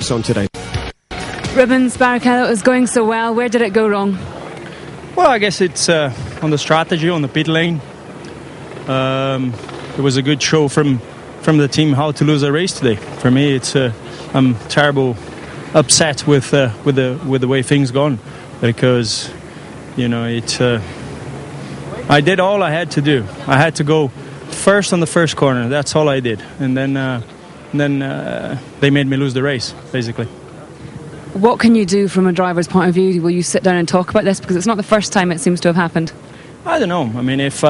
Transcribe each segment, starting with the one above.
focus on today? Rubens Barrichello is going so well. Where did it go wrong? Well, I guess it's on the strategy, on the pit lane. It was a good show from the team how to lose a race today. For me, it's I'm terrible upset with the way things gone, because I did all I had to do. I had to go first on the first corner. That's all I did, and then they made me lose the race, basically. What can you do from a driver's point of view? Will you sit down and talk about this, because it's not the first time it seems to have happened? I don't know. I mean, if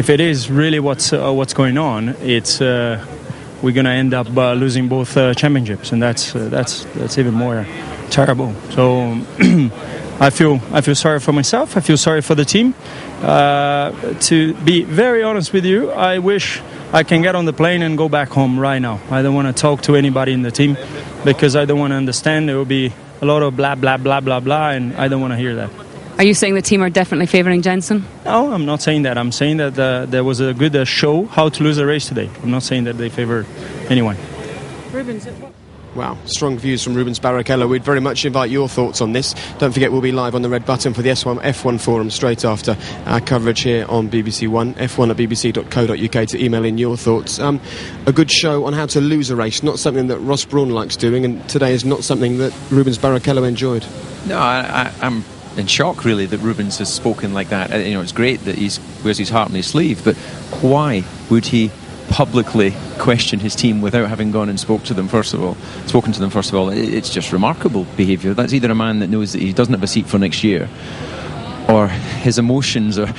it is really what's going on, it's we're going to end up losing both championships, and that's even more terrible. So I feel sorry for myself. I feel sorry for the team. To be very honest with you, I wish I can get on the plane and go back home right now. I don't want to talk to anybody in the team, because I don't want to understand. There will be a lot of blah blah blah blah blah, and I don't want to hear that. Are you saying the team are definitely favouring Jensen? No, I'm not saying that. I'm saying that there was a good show how to lose a race today. I'm not saying that they favour anyone. Wow, strong views from Rubens Barrichello. We'd very much invite your thoughts on this. Don't forget, we'll be live on the red button for the F1 forum straight after our coverage here on BBC One, f1@bbc.co.uk, to email in your thoughts. A good show on how to lose a race, not something that Ross Brawn likes doing, and today is not something that Rubens Barrichello enjoyed. No, I'm in shock, really, that Rubens has spoken like that. It's great that he wears his heart on his sleeve, but why would he publicly question his team without having gone and spoken to them first of all? It's just remarkable behaviour. That's either a man that knows that he doesn't have a seat for next year, or his emotions of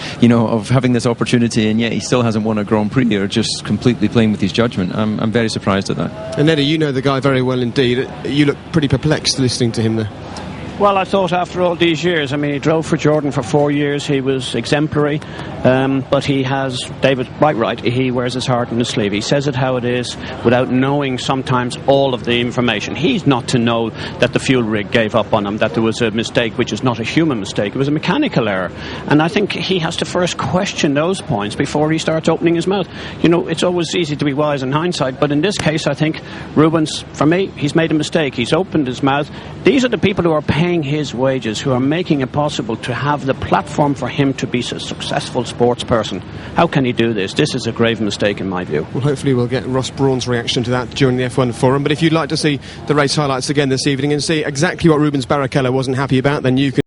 having this opportunity and yet he still hasn't won a Grand Prix, or just completely playing with his judgment. I'm very surprised at that. And Eddie, you know the guy very well indeed. You look pretty perplexed listening to him there. Well, I thought after all these years, I mean, he drove for Jordan for 4 years, he was exemplary, but he has, David quite right, he wears his heart on his sleeve. He says it how it is without knowing sometimes all of the information. He's not to know that the fuel rig gave up on him, that there was a mistake which is not a human mistake, it was a mechanical error. And I think he has to first question those points before he starts opening his mouth. It's always easy to be wise in hindsight, but in this case, I think Rubens, for me, he's made a mistake. He's opened his mouth. These are the people who are paying his wages, who are making it possible to have the platform for him to be a successful sports person. How can he do this? This is a grave mistake in my view. Well, hopefully we'll get Ross Brawn's reaction to that during the F1 forum. But if you'd like to see the race highlights again this evening and see exactly what Rubens Barrichello wasn't happy about, then you can